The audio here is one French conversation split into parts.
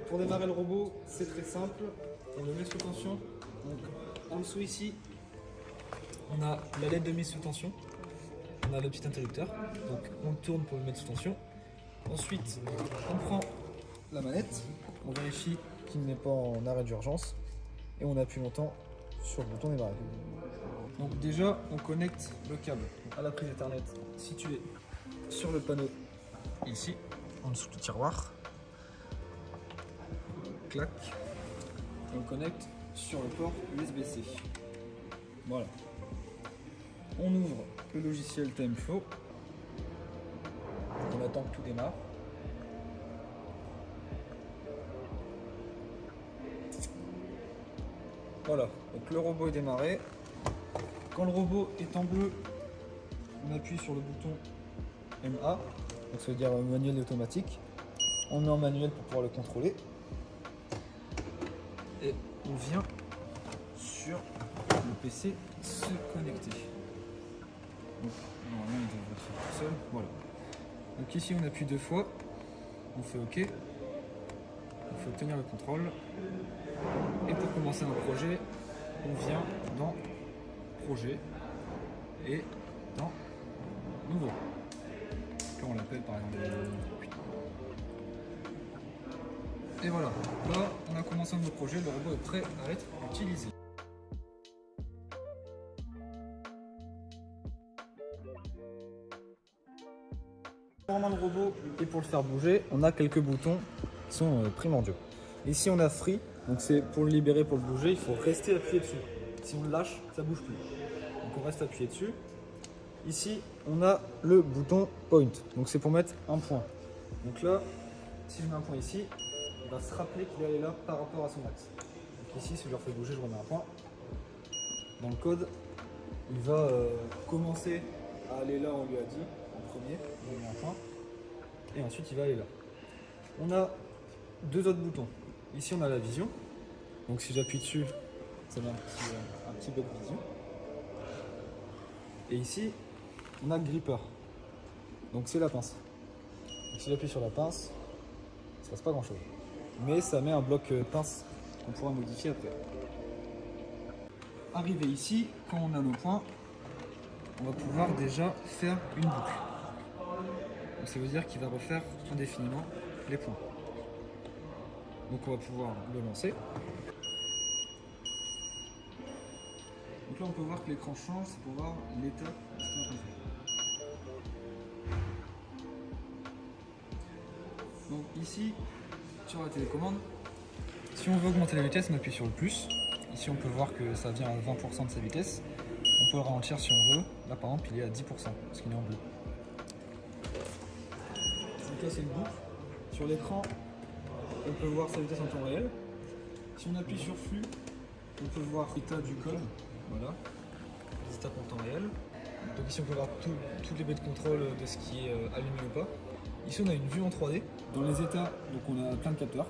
pour démarrer le robot, c'est très simple. On le met sous tension. Donc, en dessous ici, on a la LED de mise sous tension. On a le petit interrupteur. Donc on le tourne pour le mettre sous tension. Ensuite, on prend la manette. On vérifie qu'il n'est pas en arrêt d'urgence. Et on appuie longtemps sur le bouton démarrer. Donc déjà, on connecte le câble à la prise Ethernet située sur le panneau ici, en dessous du tiroir. Clac. Et on connecte sur le port USB-C. Voilà. On ouvre le logiciel TimeFlow. On attend que tout démarre. Voilà, donc le robot est démarré. Quand le robot est en bleu, on appuie sur le bouton MA, donc ça veut dire manuel automatique. On met en manuel pour pouvoir le contrôler. Et on vient sur le PC se connecter. Donc, normalement il devrait faire tout seul. Voilà. Donc ici on appuie 2 fois, on fait OK. On fait obtenir le contrôle. Et pour commencer un projet, on vient dans Projet et dans Nouveau. Là on l'appelle par exemple. Et voilà, là on a commencé un nouveau projet, le robot est prêt à être utilisé. Pour le robot et pour le faire bouger, on a quelques boutons qui sont primordiaux. Ici on a Free, donc c'est pour le libérer, pour le bouger, il faut rester appuyé dessus. Si on le lâche, ça ne bouge plus. Donc on reste appuyé dessus. Ici on a le bouton Point, donc c'est pour mettre un point. Donc là, si je mets un point ici, il va se rappeler qu'il est allé là par rapport à son axe. Donc ici, si je le refais bouger, je remets un point. Dans le code, il va commencer à aller là où on lui a dit, en premier, il met un point. Et ensuite, il va aller là. On a 2 autres boutons. Ici, on a la vision. Donc si j'appuie dessus, ça met un petit bug vision. Et ici, on a le gripper. Donc c'est la pince. Donc si j'appuie sur la pince, il ne se passe pas grand chose. Mais ça met un bloc pince qu'on pourra modifier après. Arrivé ici, quand on a nos points, on va pouvoir déjà faire une boucle. Donc ça veut dire qu'il va refaire indéfiniment les points. Donc on va pouvoir le lancer. Donc là on peut voir que l'écran change, c'est pour voir l'état de ce qu'on est en train de faire. Donc ici, sur la télécommande, si on veut augmenter la vitesse, on appuie sur le plus. Ici on peut voir que ça vient à 20% de sa vitesse. On peut le ralentir si on veut. Là par exemple il est à 10% parce qu'il est en bleu. Donc là c'est une boucle. Sur l'écran, on peut voir sa vitesse en temps réel. Si on appuie sur flux, on peut voir l'état du code. Voilà, les étapes en temps réel. Donc ici on peut voir toutes les baies de contrôle de ce qui est allumé ou pas. Ici on a une vue en 3D. Dans les états, donc on a plein de capteurs.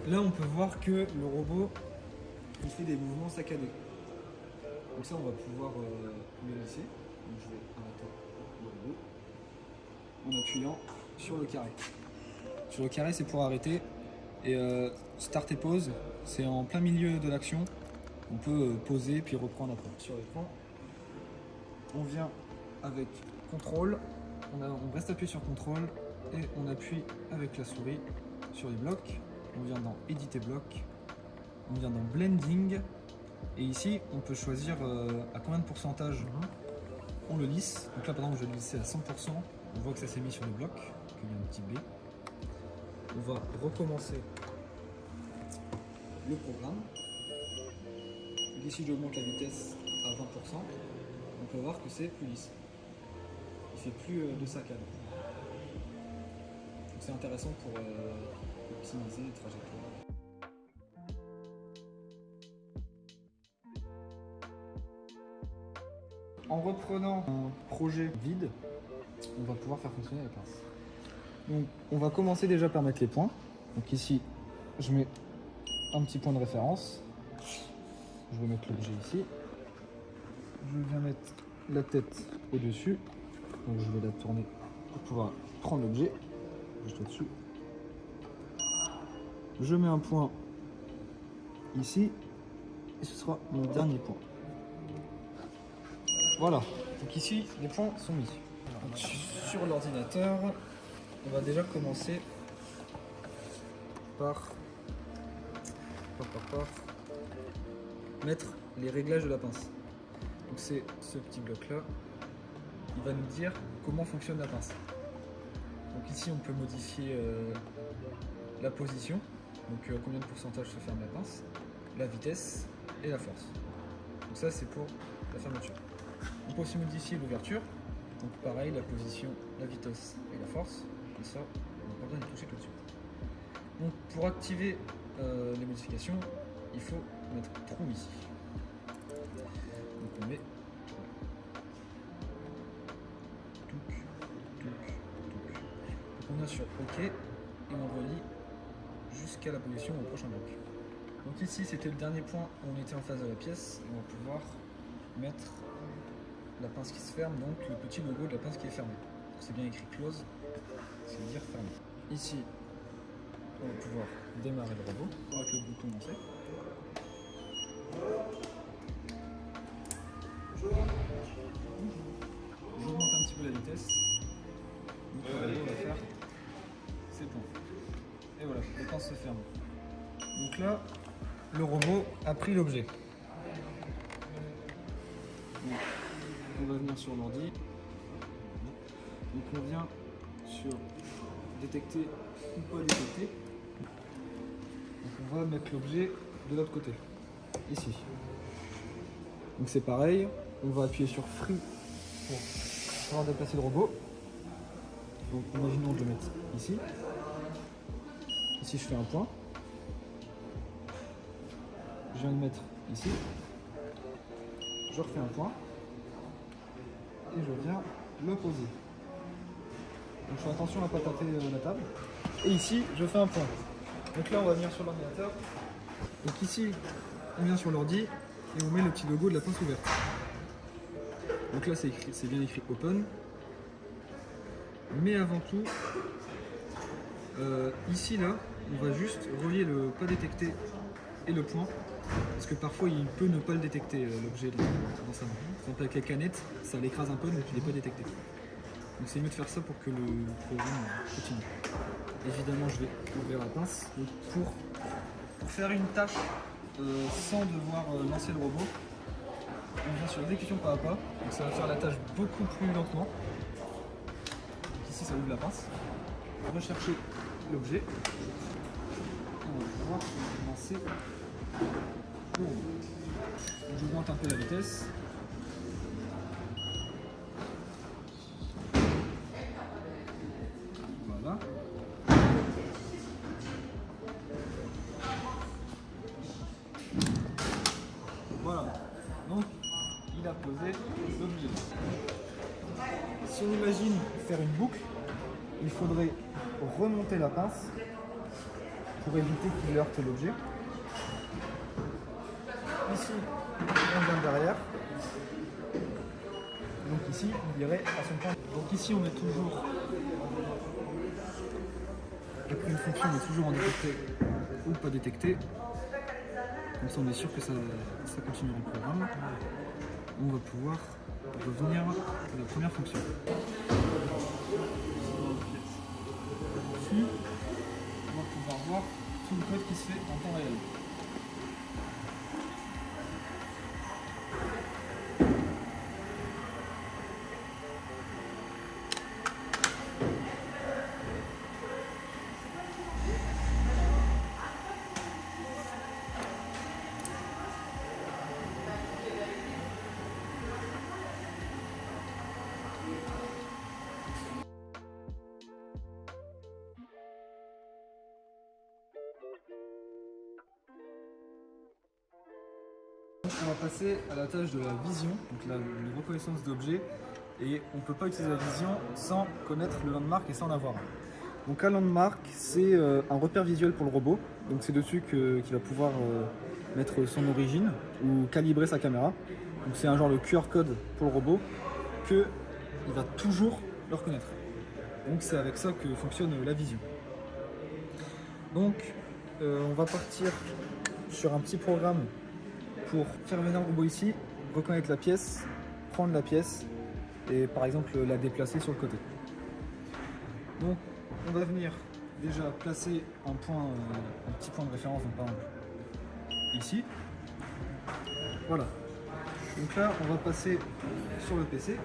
Là on peut voir que le robot il fait des mouvements saccadés. Donc ça on va pouvoir le laisser. Donc je vais arrêter le robot en appuyant sur le carré. Sur le carré c'est pour arrêter. Et start et pause, c'est en plein milieu de l'action. On peut poser puis reprendre après. Sur l'écran, on vient avec contrôle, on reste appuyé sur contrôle et on appuie avec la souris sur les blocs. On vient dans éditer bloc, on vient dans blending et ici on peut choisir à combien de pourcentage on le lisse. Donc là par exemple je vais le lisser à 100%, on voit que ça s'est mis sur le bloc, qu'il y a un petit B. On va recommencer le programme. Ici j'augmente la vitesse à 20%, on peut voir que c'est plus lisse. Il ne fait plus de saccades. C'est intéressant pour optimiser les trajectoires. En reprenant un projet vide, on va pouvoir faire fonctionner la pince. Donc on va commencer déjà par mettre les points. Donc ici, je mets un petit point de référence. Je vais mettre l'objet ici. Je viens mettre la tête au-dessus. Donc je vais la tourner pour pouvoir prendre l'objet juste au-dessus. je mets un point ici, et ce sera mon dernier point. Voilà, donc ici les points sont mis. Donc, sur l'ordinateur, on va déjà commencer par mettre les réglages de la pince. Donc c'est ce petit bloc là, il va nous dire comment fonctionne la pince. Donc ici on peut modifier la position, donc combien de pourcentage se ferme la pince, la vitesse et la force. Donc ça c'est pour la fermeture. On peut aussi modifier l'ouverture, donc pareil, la position, la vitesse et la force, et ça on n'a pas besoin d'y toucher tout de suite. Donc pour activer les modifications, il faut mettre trou ici. Donc on met donc on a sur OK et on relie jusqu'à la position au prochain bloc. Donc ici c'était le dernier point où on était en face de la pièce et on va pouvoir mettre la pince qui se ferme, donc le petit logo de la pince qui est fermée. C'est bien écrit close, c'est-à-dire fermé. Ici on va pouvoir démarrer le robot avec le bouton lancé. J'augmente un petit peu la vitesse. Donc le robot va faire ses points. Et voilà, la pince se ferme. Donc là, le robot a pris l'objet. On va venir sur l'ordi. Donc on vient sur détecter ou pas détecter. Donc on va mettre l'objet de l'autre côté, ici. Donc c'est pareil, on va appuyer sur Free pour pouvoir déplacer le robot. Donc imaginons que je le mette ici. Ici je fais un point. Je viens de le mettre ici. Je refais un point. Et je viens le poser. Donc je fais attention à ne pas taper la table. Et ici je fais un point. Donc là on va venir sur l'ordinateur. Donc ici on vient sur l'ordi et on met le petit logo de la pince ouverte. Donc là c'est bien écrit Open. Mais avant tout, ici là, on va juste relier le pas détecté et le point. Parce que parfois il peut ne pas le détecter l'objet dans sa main. Par exemple avec les canettes, ça l'écrase un peu donc il n'est pas détecté. Donc c'est mieux de faire ça pour que le programme continue. Évidemment je vais ouvrir la pince. Donc pour faire une tâche sans devoir lancer le robot, on vient sur exécution pas à pas. Donc ça va faire la tâche beaucoup plus lentement. Donc ici ça ouvre la pince. On va chercher l'objet. On va pouvoir lancer le robot. J'augmente un peu la vitesse. Voilà. Voilà. Donc, il a posé l'objet. Si on imagine faire une boucle, il faudrait remonter la pince pour éviter qu'il heurte l'objet. Ici, on vient derrière. Donc ici, on irait à son point. Donc ici, on est toujours... Après une fonction, on est toujours en détecté ou pas détecté. Comme ça, on est sûr que ça continue le programme. On va pouvoir revenir à la première fonction. Ici, on va pouvoir voir tout le code qui se fait en temps réel. On va passer à la tâche de la vision, donc la reconnaissance d'objets, et on ne peut pas utiliser la vision sans connaître le landmark et sans l'avoir. Donc un landmark, c'est un repère visuel pour le robot, donc c'est dessus qu'il va pouvoir mettre son origine ou calibrer sa caméra. Donc c'est un genre de QR code pour le robot qu'il va toujours le reconnaître. Donc c'est avec ça que fonctionne la vision. Donc on va partir sur un petit programme pour faire venir le robot ici, reconnaître la pièce, prendre la pièce et par exemple la déplacer sur le côté. Donc on va venir déjà placer un petit point de référence, donc par exemple ici. Voilà. Donc là on va passer sur le PC.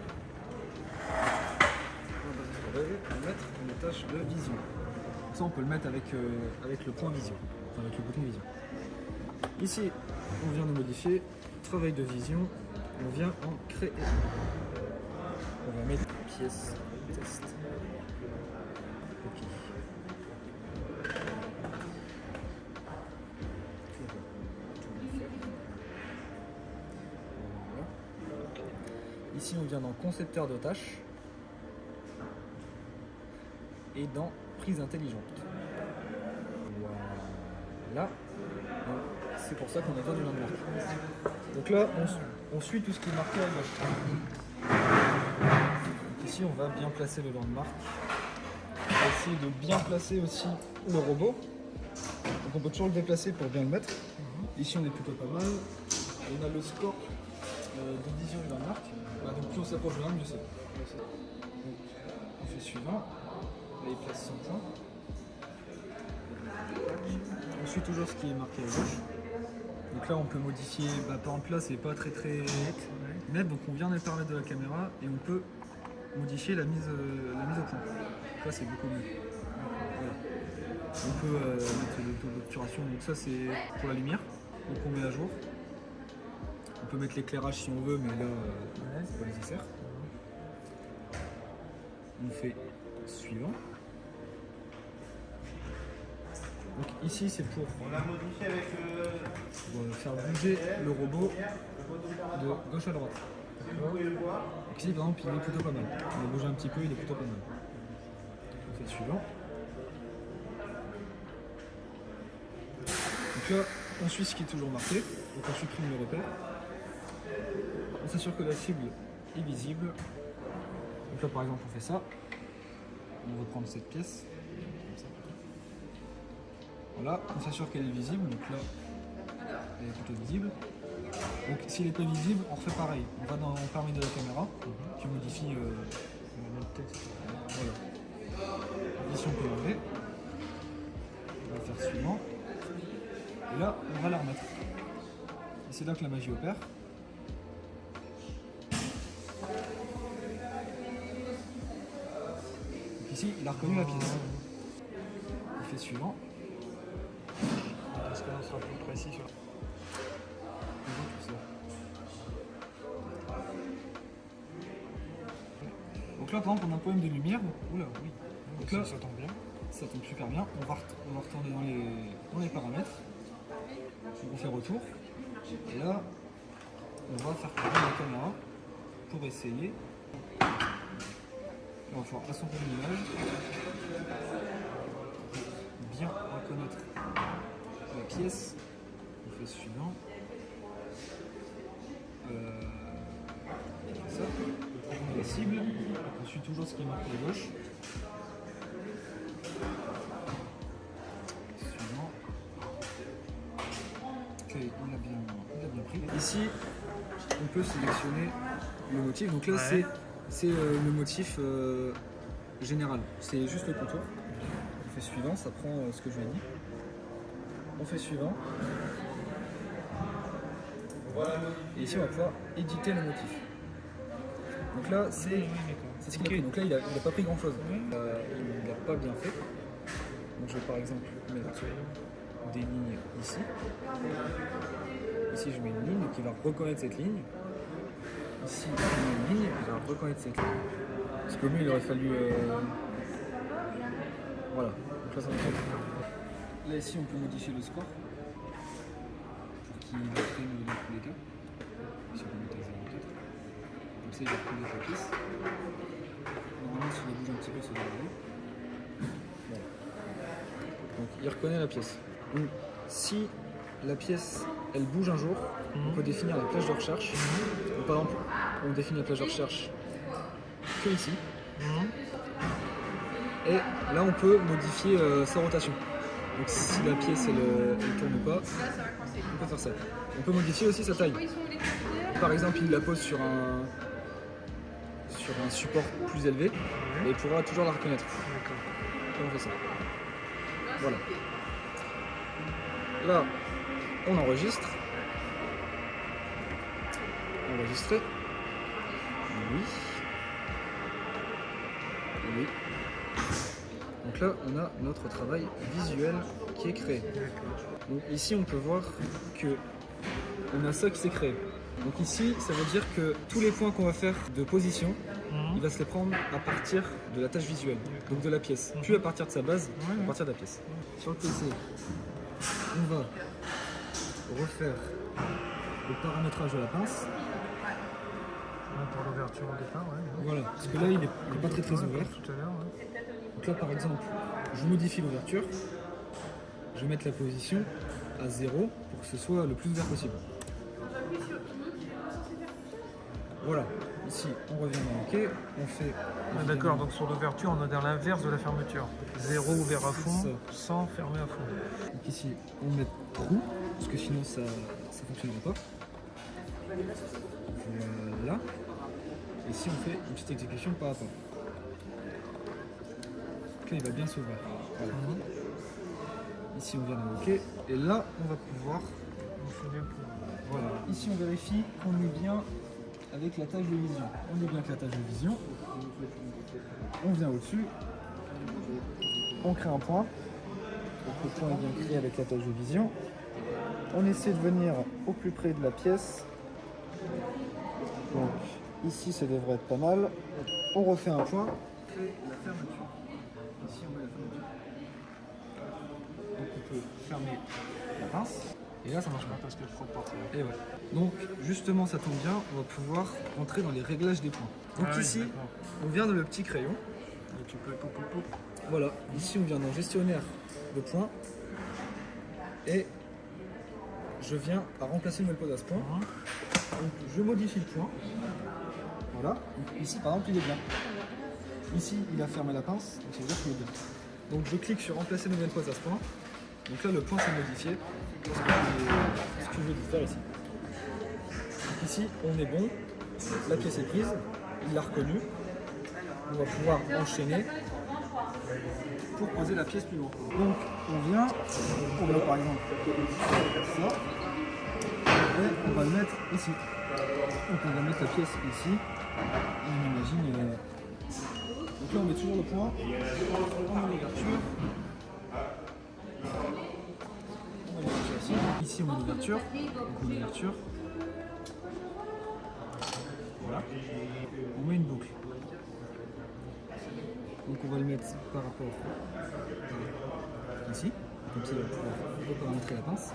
On va mettre une tâche de vision. Ça on peut le mettre avec le point vision, enfin avec le bouton vision. Ici on vient de modifier, travail de vision, on vient en créer. On va mettre pièce test. Ok. Voilà. Ici on vient dans concepteur de tâches et dans prise intelligente. Voilà. C'est pour ça qu'on a besoin du landmark. Donc là, on suit tout ce qui est marqué à gauche. Donc ici, on va bien placer le landmark. On va essayer de bien placer aussi le robot. Donc on peut toujours le déplacer pour bien le mettre. Ici, on est plutôt pas mal. On a le score de vision du landmark. Voilà, donc plus on s'approche de l'un, mieux c'est. Donc on fait suivant. Là, il place son point. On suit toujours ce qui est marqué à gauche. Donc là on peut modifier, par exemple là c'est pas très net, donc on vient dans les paramètres de la caméra et on peut modifier la mise au point. Donc là c'est beaucoup mieux. Voilà. On peut mettre le taux d'obturation, donc ça c'est pour la lumière, donc on met à jour. On peut mettre l'éclairage si on veut, mais là c'est pas nécessaire. On fait suivant. Donc ici c'est pour faire bouger le robot de gauche à droite. Donc ici par exemple il est plutôt pas mal. On va bouger un petit peu, il est plutôt pas mal. On fait le suivant. Donc là on suit ce qui est toujours marqué, donc on supprime le repère. On s'assure que la cible est visible. Donc là par exemple on fait ça. On va prendre cette pièce. Voilà, on s'assure qu'elle est visible, donc là, elle est plutôt visible. Donc s'il n'est pas visible, on refait pareil. On va dans le paramètre de la caméra, tu modifies le texte. Voilà. Ici on peut l'enlever. On va faire suivant. Et là, on va la remettre. Et c'est là que la magie opère. Donc ici, il a reconnu la pièce. Il fait suivant. Est-ce que là on sera plus précis sur tout ça. Donc là par exemple on a un problème de lumière. Oula oui. Donc là ça tombe bien. Ça tombe super bien. On va retourner dans les paramètres. Donc on fait retour. Et là on va faire tourner la caméra pour essayer. On va faire assembler l'image. Bien reconnaître la pièce. On fait suivant. On fait ça. On met la cible. On suit toujours ce qui est marqué à gauche. Suivant. Ok, il a bien pris. Ici, on peut sélectionner le motif. Donc là, c'est le motif général. C'est juste le contour. On fait suivant, ça prend ce que je lui ai dit. On fait suivant. Et ici on va pouvoir éditer le motif. Donc là c'est ce qu'il a pris. Donc là il a pas pris grand chose. Il n'a pas bien fait. Donc je vais par exemple mettre des lignes ici. Ici je mets une ligne qui va reconnaître cette ligne. Ici je mets une ligne qui va reconnaître cette ligne. Parce qu'au mieux il aurait fallu voilà. Donc là ça va faire. Là ici on peut modifier le score pour qu'il prenne dans tous les cas. Ici on peut mettre à 0,4. Comme ça il va reconnaître la pièce. Normalement si on bouge un petit peu ça va aller. Voilà. Donc il reconnaît la pièce. Donc si la pièce elle bouge un jour, on peut définir la plage de recherche. Donc, par exemple on définit la plage de recherche que ici. Et là on peut modifier sa rotation. Donc si la pièce elle tourne pas, on peut faire ça. On peut modifier aussi sa taille. Par exemple, il la pose sur un support plus élevé et il pourra toujours la reconnaître. Et on fait ça. Voilà. Là, on enregistre. Enregistrer. Oui. Oui. Donc là, on a notre travail visuel qui est créé. Donc ici, on peut voir que on a ça qui s'est créé. Donc ici, ça veut dire que tous les points qu'on va faire de position, il va se les prendre à partir de la tâche visuelle, donc de la pièce, puis à partir de sa base, à partir de la pièce. Sur le PC, on va refaire le paramétrage de la pince. Pour l'ouverture au départ, ouais. Voilà, parce que là, il n'est pas très ouvert. Tout à l'heure, ouais. Donc là, par exemple, je modifie l'ouverture. Je vais mettre la position à 0 pour que ce soit le plus ouvert possible. Voilà, ici on revient dans OK, on fait... D'accord, donc sur l'ouverture on est dans l'inverse de la fermeture. 0 ouvert à fond, 100 fermé à fond. Donc ici on met trou, parce que sinon ça ne fonctionnera pas. Voilà. Ici on fait une petite exécution pas à pas. Donc là il va bien s'ouvrir. Voilà. Ici on vient dans OK, et là on va pouvoir... Voilà, ici on vérifie qu'on est bien avec la tâche de vision. On est bien avec la tâche de vision. On vient au-dessus. On crée un point. Donc le point est bien créé avec la tâche de vision. On essaie de venir au plus près de la pièce. Donc ici ça devrait être pas mal. On refait un point. On fait la fermeture. Ici on met la fermeture. Donc on peut fermer la pince. Et là ça marche pas parce qu'elle frotte partout. Et ouais. Donc justement ça tombe bien, on va pouvoir entrer dans les réglages des points. Donc ici, on vient dans le petit crayon. Et tu peux Voilà, ici on vient dans gestionnaire de points. Et je viens à remplacer une nouvelle pose à ce point. Donc je modifie le point. Voilà. Donc, ici par exemple il est bien. Ici il a fermé la pince, donc ça veut dire qu'il est bien. Donc je clique sur remplacer nouvelle pose à ce point. Donc là le point s'est modifié. Ce que je veux faire ici. Donc ici on est bon, la pièce est prise, il l'a reconnue. On va pouvoir enchaîner pour poser la pièce plus loin. Donc on vient, on va par exemple ça, et on va le mettre ici. Donc on va mettre la pièce ici, et on imagine... Donc là on met toujours le point, on met l'ouverture. Ici on met l'ouverture, donc l'ouverture. Voilà. On met une boucle. Donc on va le mettre par rapport ici, comme ça il va pouvoir reparamétrer la pince.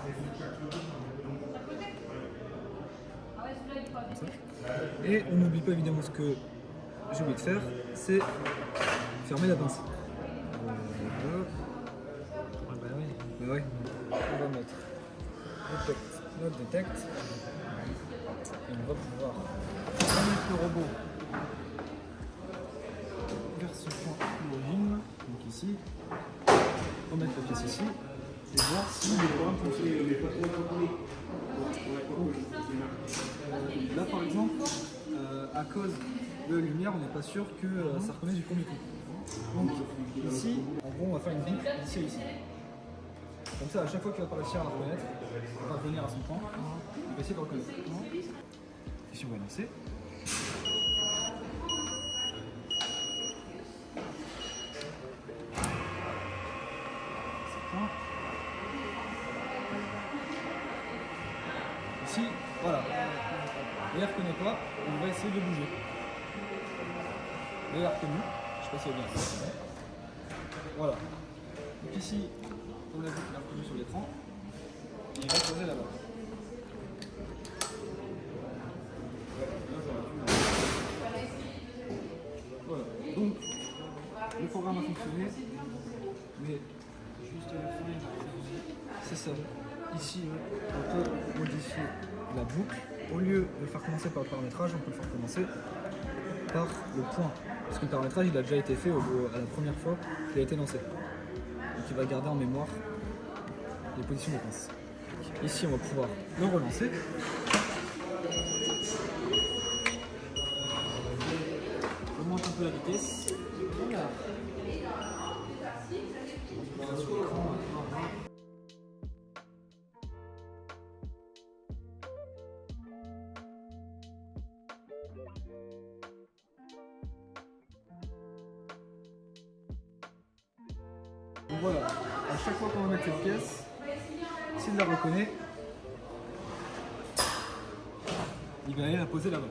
Comme ça. Et on n'oublie pas évidemment ce que j'ai oublié de faire, c'est fermer la pince. Voilà. Bah oui. On va mettre notre detect et on va pouvoir mettre le robot vers ce point d'origine, donc ici, on va mettre la pièce ici et voir si les programmes fonctionnent. Là par exemple, à cause de la lumière, on n'est pas sûr que ça reconnaisse du premier coup. Donc ici, en gros, on va faire une boucle d'ici à ici. Comme ça, à chaque fois qu'il va pas réussir à la reconnaître, il va revenir à son point, il va essayer de le reconnaître. Ici, on va lancer. Ici, voilà. Et il ne reconnaît pas, on va essayer de bouger. Et il a reconnu, je ne sais pas si elle est bien fait. Voilà. Donc ici, on a vu qu'il a reconnu sur l'écran, et il va se poser là-bas. Voilà. Donc, le programme a fonctionné, mais juste à la fin, c'est ça. Ici, on peut modifier la boucle. Au lieu de le faire commencer par le paramétrage, on peut le faire commencer par le point. Parce que le paramétrage, il a déjà été fait à la première fois qu'il a été lancé. Donc il va garder en mémoire les positions de pince. Ici, on va pouvoir le relancer. On monte un peu la vitesse. Voilà. Donc voilà, à chaque fois qu'on va mettre cette pièce, s'il la reconnaît, il va aller la poser là-bas.